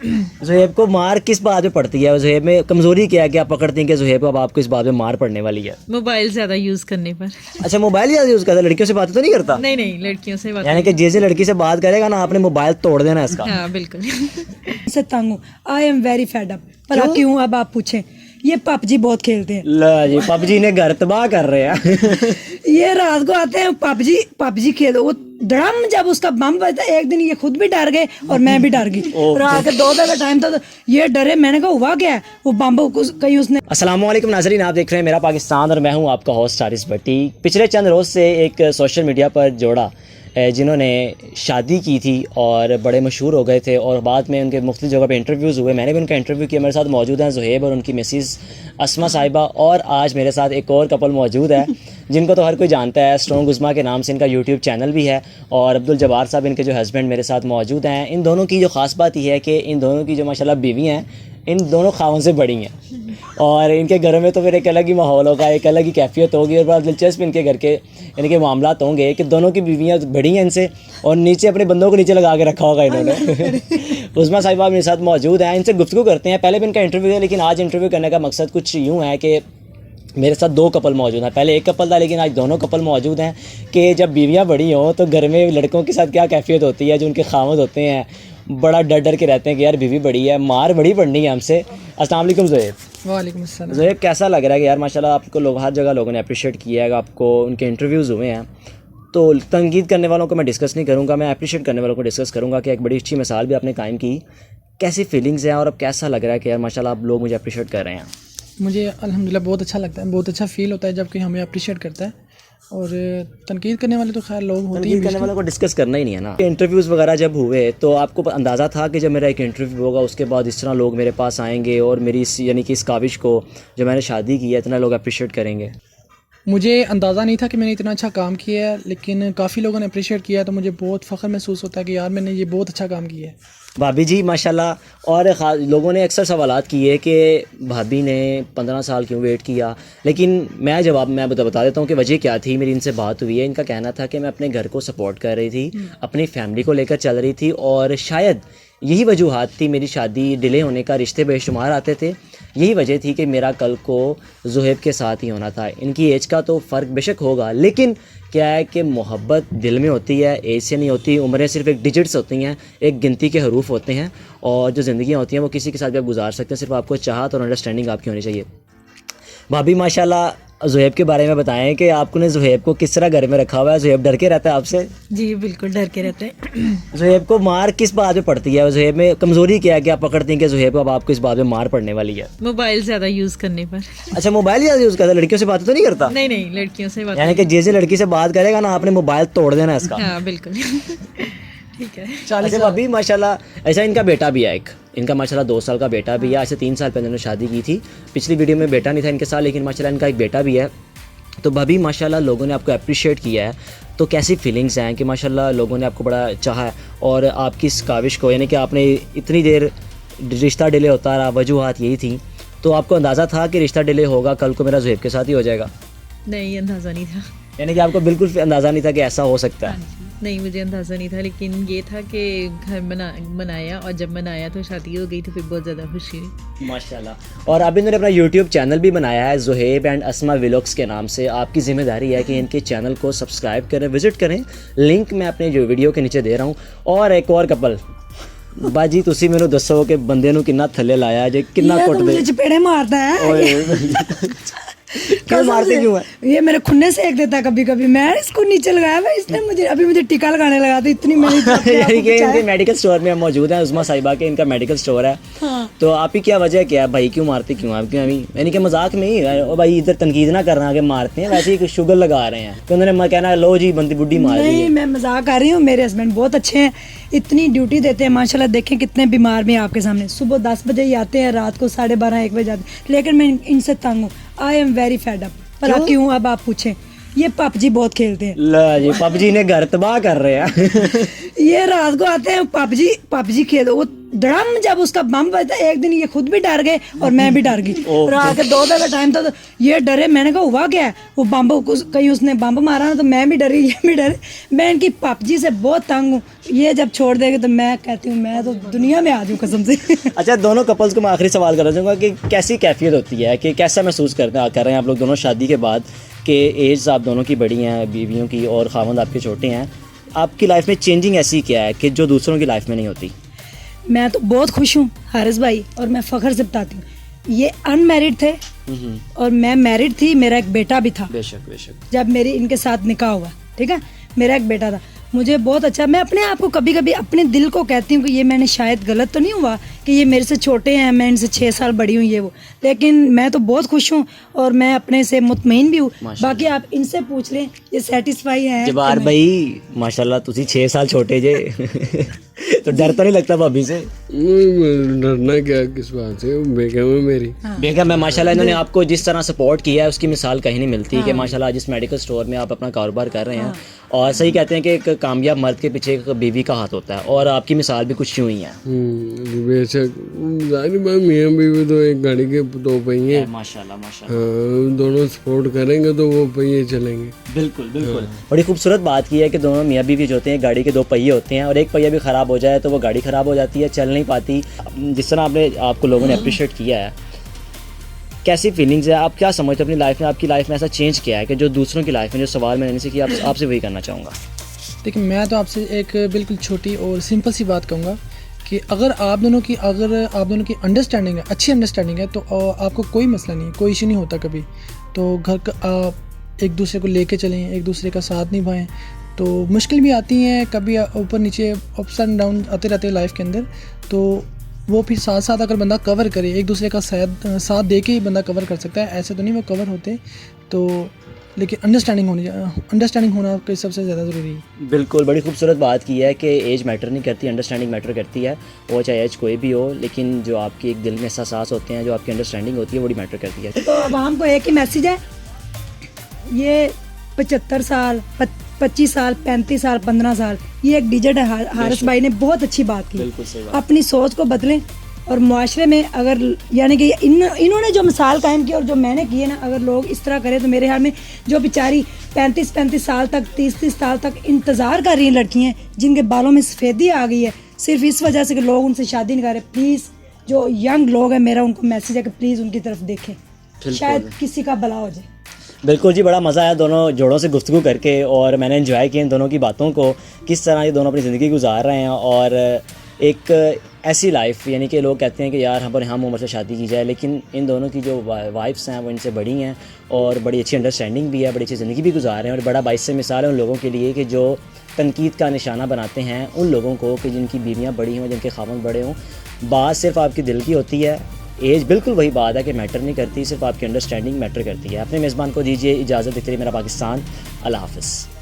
ज़ुहैब को मार किस बात पे पड़ती है? ज़ुहैब में कमज़ोरी क्या है कि आप पकड़ती हैं कि ज़ुहैब को अब आपको इस बात पे मार पड़ने वाली है? मोबाइल ज़्यादा यूज़ करने पर। अच्छा, मोबाइल ज़्यादा यूज़ करता है, लड़कियों से बातें तो नहीं करता? नहीं नहीं, लड़कियों से बात। यानी कि जैसे लड़की से बात करेगा ना, आपने मोबाइल तोड़ देना इसका। हाँ बिल्कुल। से तंग हूँ। I am very fed up. पर क्यों अब आप पूछें, ये पबजी बहुत खेलते हैं। ला जी, पबजी ने घर तबाह कर रहे हैं। ये रात को आते हैं पबजी खेलो, वो धड़म जब उसका बम बजता है, एक दिन ये खुद भी डर गए और मैं भी डर गई। रात के 2 बजे का टाइम था तो ये डरे, मैंने कहा हुआ क्या है, वो बम कहीं उसने। अस्सलाम वालेकुम नाज़रीन, आप देख रहे हैं मेरा पाकिस्तान और मैं हूं आपका होस्ट हारिस भट्टी। पिछले चंद रोज़ से एक सोशल मीडिया पर जोड़ा जिन्होंने शादी की थी और बड़े मशहूर हो गए थे और बाद में उनके मुख्तलिफ जगह पे इंटरव्यूज़ हुए। मैंने भी उनका इंटरव्यू किया। मेरे साथ मौजूद हैं ज़ुहैब और उनकी मिसेस अस्मा साहिबा, और आज मेरे साथ एक और कपल मौजूद है जिनको तो हर कोई जानता है। स्ट्रॉन्ग उज़मा के नाम से इनका यूट्यूब चैनल भी है, और अब्दुल जब्बार साहब इनके जो हस्बैंड मेरे साथ मौजूद हैं। इन दोनों की जो ख़ास बात यह है कि इन दोनों की जो माशाल्लाह बीवी हैं, इन दोनों खावन से बड़ी हैं, और इनके घरों में तो फिर एक अलग ही माहौल होगा, एक अलग ही कैफियत होगी, और बड़ा दिलचस्प इनके घर के यानी कि मामलात होंगे कि दोनों की बीवियाँ बड़ी हैं इनसे, और नीचे अपने बंदों को नीचे लगा के रखा होगा इन्होंने। उज़मा साहिबा मेरे साथ मौजूद हैं, इनसे गुफ्तगू करते हैं। पहले भी इनका इंटरव्यू है, लेकिन आज इंटरव्यू करने का मकसद कुछ यूँ है कि मेरे साथ 2 कपल मौजूद हैं। पहले एक कपल था, लेकिन आज दोनों कपल मौजूद हैं कि जब बीवियाँ बड़ी हों तो घर में लड़कों के साथ क्या कैफियत होती है। जो उनके खामद होते हैं बड़ा डर डर के रहते हैं कि यार बीवी बड़ी है, मार बड़ी पड़नी है हमसे। अस्सलाम वालेकुम ज़ुहैब। वालेकुम अस्सलाम। ज़ुहैब, कैसा लग रहा है कि यार माशाल्लाह आपको लोग हर जगह लोगों ने अप्रिशिएट किया है, आपको उनके इंटरव्यूज़ हुए हैं। तो तनकीद करने वालों को मैं डिस्कस नहीं करूँगा, मैं अप्रिशिएट करने वालों को डिस्कस करूँगा कि एक बड़ी अच्छी मिसाल भी आपने कायम की। कैसी फीलिंग्स हैं और अब कैसा लग रहा है कि यार माशाल्लाह आप लोग मुझे अप्रिशिएट कर रहे हैं? मुझे अल्हम्दुलिल्लाह बहुत अच्छा लगता है, बहुत अच्छा फ़ील होता है जब कोई हमें अप्रिशिएट करता है। और तनकीद करने वाले तो खैर लोग होते ही तनकीद करने वालों को डिस्कस करना ही नहीं है ना। इंटरव्यूज़ वगैरह जब हुए तो आपको अंदाज़ा था कि जब मेरा एक इंटरव्यू होगा उसके बाद इस तरह लोग मेरे पास आएंगे और मेरी इस यानी कि इस काविश को जो मैंने शादी की है इतना लोग अप्रिशिएट करेंगे? मुझे अंदाज़ा नहीं था कि मैंने इतना अच्छा काम किया है, लेकिन काफ़ी लोगों ने अप्रिशिएट किया है, तो मुझे बहुत फ़ख्र महसूस होता है कि यार मैंने ये बहुत अच्छा काम किया है। भाभी जी माशाल्लाह, और लोगों ने अक्सर सवालात किए कि भाभी ने 15 साल क्यों वेट किया, लेकिन मैं बता देता हूँ कि वजह क्या थी। मेरी इनसे बात हुई है, इनका कहना था कि मैं अपने घर को सपोर्ट कर रही थी, अपनी फैमिली को लेकर चल रही थी, और शायद यही वजूहात थी मेरी शादी डिले होने का। रिश्ते बेशुमार आते थे, यही वजह थी कि मेरा कल को ज़ुहैब के साथ ही होना था। इनकी एज का तो फ़र्क बेशक होगा, लेकिन क्या है कि मोहब्बत दिल में होती है, एज से नहीं होती। उम्रें सिर्फ एक डिजिट्स होती हैं, एक गिनती के हरूफ होते हैं, और जो ज़िंदगियाँ होती हैं वो किसी के साथ भी आप गुजार सकते हैं। सिर्फ आपको चाहत और अंडरस्टैंडिंग आपकी होनी चाहिए। भाभी माशाल्लाह, ज़ुहैब के बारे में बताएं कि आपने ज़ुहैब को किस तरह घर में रखा हुआ है? ज़ुहैब डर के रहता है आपसे? जी बिल्कुल, डर के रहते हैं। ज़ुहैब को मार किस बात पे पड़ती है? ज़ुहैब में कमज़ोरी क्या है कि आप पकड़ती हैं कि ज़ुहैब को अब आपको इस बात पे मार पड़ने वाली है? मोबाइल ज़्यादा यूज़ करने पर। अच्छा, मोबाइल ज़्यादा यूज़ करता है, लड़कियों से बातें तो नहीं करता? नहीं नहीं, लड़कियों से बात। यानी कि जैसे लड़की से बात करेगा ना, आपने मोबाइल तोड़ देना इसका। हाँ बिल्कुल। ठीक है। अच्छा भाभी माशाल्लाह, ऐसा इनका बेटा भी है, एक इनका माशाल्लाह 2 साल का बेटा भी है। ऐसे 3 साल पहले इन्होंने शादी की थी। पिछली वीडियो में बेटा नहीं था इनके साथ, लेकिन माशाल्लाह इनका एक बेटा भी है। तो भाभी माशाल्लाह लोगों ने आपको अप्रिशिएट किया है, तो कैसी फीलिंग्स हैं कि माशाल्लाह लोगों ने आपको बड़ा चाहा है, और आपकी इस काविश को यानी कि आपने इतनी देर रिश्ता डिले होता रहा, वजूहात यही थी, तो आपको अंदाज़ा था कि रिश्ता डिले होगा, कल को मेरा ज़ुहैब के साथ ही हो जाएगा? नहीं, अंदाज़ा नहीं था। यानी कि आपको बिल्कुल अंदाज़ा नहीं था कि ऐसा हो सकता है? नहीं, मुझे अंदाज़ा नहीं था, लेकिन ये था कि घर बनाया, और जब बनाया तो शादी हो गई, तो फिर बहुत ज़्यादा खुशी हुई माशाल्लाह। और अभी इन्होंने अपना यूट्यूब चैनल भी बनाया है ज़ुहैब एंड अस्मा व्लॉग्स के नाम से। आपकी जिम्मेदारी है कि इनके चैनल को सब्सक्राइब करें, विजिट करें। लिंक मैं अपने जो वीडियो के नीचे दे रहा हूँ। और एक और कपल, बाजी तुसी मैनू दसो कि बंदे नू किन्ना थल्ले लाया जे, किन्ना कुट दे? चपेड़े मारता है। क्यों मारते क्यों है? ये मेरे खुन्ने सेक देता है कभी कभी, मैं इसको नीचे लगाया हुआ है, इसने मुझे टीका लगाने लगा था। इतनी मेरी यानी कि इनके मेडिकल स्टोर में हम मौजूद हैं, उज़मा साहिबा के, इनका मेडिकल स्टोर है। हाँ। तो आप ही क्या वजह क्या है भाई, क्यों मारते क्यों आप? क्यों अभी यानी कि मजाक में ही ओ भाई इधर तनकीद ना करना कि मारते हैं, वैसे ही शुगर लगा रहे हैं तो उन्होंने कहना लो जी बंदी बुड्ढी मार रही नहीं, है। मैं मजाक कर रही हूँ। मेरे हस्बैंड बहुत अच्छे हैं, इतनी ड्यूटी देते हैं माशाल्लाह। देखें कितने बीमार भी हैं आपके सामने, सुबह 10 बजे ही आते हैं, रात को 12:30-1 बजे आते हैं, लेकिन मैं इनसे तंग हूँ। I am very fed up. पर क्यों अब आप पूछें, ये पबजी बहुत खेलते हैं। ला जी, पबजी ने घर तबाह कर रहे हैं। ये रात को आते हैं पबजी खेलो, वो ड्रम जब उसका बम बजता, एक दिन ये खुद भी डर गए और मैं भी डर गई। रात के 2 बजे का टाइम था तो ये डरे, मैंने कहा हुआ क्या है, वो बम कहीं उसने बम मारा ना, तो मैं भी डरी, ये भी डरे। मैं इनकी पबजी से बहुत तंग हूँ, ये जब छोड़ देंगे तो मैं कहती हूँ मैं तो दुनिया में आ जाऊँ कसम से। अच्छा, दोनों कपल्स को मैं आखिरी सवाल करना चाहूँगा कि कैसी कैफियत होती है, कि कैसा महसूस कर रहे हैं आप लोग दोनों शादी के बाद, कि एज आप दोनों की बड़ी हैं बीवियों की और खावंद आपके छोटे हैं, आपकी लाइफ में चेंजिंग ऐसी क्या है कि जो दूसरों की लाइफ में नहीं होती? मैं तो बहुत खुश हूँ हारिस भाई, और मैं फ़ख्र से बताती हूँ, ये अनमैरिड थे और मैं मैरिड थी, मेरा एक बेटा भी था। बेशक बेशक। जब मेरी इनके साथ निकाह हुआ, ठीक है, मेरा एक बेटा था, मुझे बहुत अच्छा, मैं अपने आप को कभी कभी अपने दिल को कहती हूँ कि ये मैंने शायद गलत तो नहीं हुआ कि ये मेरे से छोटे हैं, मैं इनसे 6 साल बड़ी हूँ ये वो, लेकिन मैं तो बहुत खुश हूँ और मैं अपने से मुतमईन भी हूँ। बाकी आप इनसे पूछ लें ये सेटिस्फाई है जबार भाई माशाल्लाह तुसी 6 साल छोटे जे तो डर तो नहीं लगता भाभी से? डरना क्या किस बात से, बेगम है मेरी। बेगम है माशाल्लाह, इन्होंने आपको जिस तरह सपोर्ट किया है उसकी मिसाल कहीं नहीं मिलती कि माशाल्लाह जिस मेडिकल स्टोर में आप अपना कारोबार कर रहे हैं, और सही कहते हैं कि एक कामयाब मर्द के पीछे एक बीवी का हाथ होता है, और आपकी मिसाल भी कुछ यूँ ही है। बेशक जाहिर बात, मियाँ बीवी तो एक गाड़ी के 2 पहिए, माशाल्लाह माशाल्लाह। हाँ, दोनों सपोर्ट करेंगे तो वो पहिए चलेंगे। बिल्कुल बिल्कुल। बड़ी खूबसूरत बात की है कि दोनों मियाँ बीवी जो होते हैं गाड़ी के 2 पहिए होते हैं, और एक पहिया भी ख़राब हो जाए तो वो गाड़ी ख़राब हो जाती है, चल नहीं पाती। जिस तरह आपको लोगों ने अप्रिशिएट किया है, कैसी फीलिंग्स है, आप क्या समझते हो अपनी लाइफ में, आपकी लाइफ में ऐसा चेंज किया है कि जो दूसरों की लाइफ में, जो सवाल मैंने इनसे किया आपसे वही करना चाहूँगा? देखिए, मैं तो आपसे एक बिल्कुल छोटी और सिंपल सी बात कहूँगा कि अगर आप दोनों की अंडरस्टैंडिंग है, अच्छी अंडरस्टैंडिंग है, तो आपको कोई मसला नहीं है, कोई इशू नहीं होता कभी। तो घर का आप एक दूसरे को लेके चलें, एक दूसरे का साथ निभाएं। तो मुश्किल भी आती हैं कभी, ऊपर नीचे अप्स एंड डाउन आते रहते हैं लाइफ के अंदर, तो वो फिर साथ साथ अगर बंदा कवर करे, एक दूसरे का साथ दे के ही बंदा कवर कर सकता है, ऐसे तो नहीं वो कवर होते। तो लेकिन अंडरस्टैंडिंग होना कोई सबसे ज़्यादा ज़रूरी है। बिल्कुल, बड़ी खूबसूरत बात की है कि एज मैटर नहीं करती, अंडरस्टैंडिंग मैटर करती है, वो चाहे एज कोई भी हो, लेकिन जो आपकी एक दिल में एहसास होते हैं, जो आपकी अंडरस्टैंडिंग होती है, बड़ी मैटर करती है। तो आवाम को एक ही मैसेज है, ये 75 साल 25 साल 35 साल 15 साल ये एक डिजिट है। हारिस भाई ने बहुत अच्छी बात की। बिल्कुल सही बात। अपनी सोच को बदलें, और मुआशरे में अगर यानी कि इन्होंने जो मिसाल कायम की और जो मैंने की है ना, अगर लोग इस तरह करें तो मेरे ख्याल में जो बेचारी 35 साल तक 30 साल तक इंतज़ार कर रही हैं लड़कियाँ, जिनके बालों में सफ़ेदी आ गई है सिर्फ इस वजह से कि लोग उनसे शादी नहीं कर रहे, प्लीज़ जो यंग लोग हैं, मेरा उनको मैसेज है कि प्लीज़ उनकी तरफ देखें, शायद किसी का भला हो जाए। बिल्कुल जी, बड़ा मज़ा आया दोनों जोड़ों से गुफ्तगू करके, और मैंने एंजॉय किया इन दोनों की बातों को, किस तरह ये दोनों अपनी ज़िंदगी गुजार रहे हैं, और एक ऐसी लाइफ, यानी कि लोग कहते हैं कि यार हम उम्र से शादी की जाए, लेकिन इन दोनों की जो वाइफ्स हैं वो इनसे बड़ी हैं और बड़ी अच्छी अंडरस्टैंडिंग भी है, बड़ी अच्छी ज़िंदगी भी गुजार रहे हैं, और बड़ा बाइस से मिसाल है उन लोगों के लिए कि जो तनकीद का निशाना बनाते हैं उन लोगों को कि जिनकी बीवियाँ बड़ी हों, जिनके खावंद बड़े हों। बात सिर्फ आपकी दिल की होती है, एज बिल्कुल वही बात है कि मैटर नहीं करती, सिर्फ आपकी अंडरस्टैंडिंग मैटर करती है। अपने मेज़बान को दीजिए इजाज़त, देते रहिए मेरा पाकिस्तान। अल्लाह हाफ़िज़।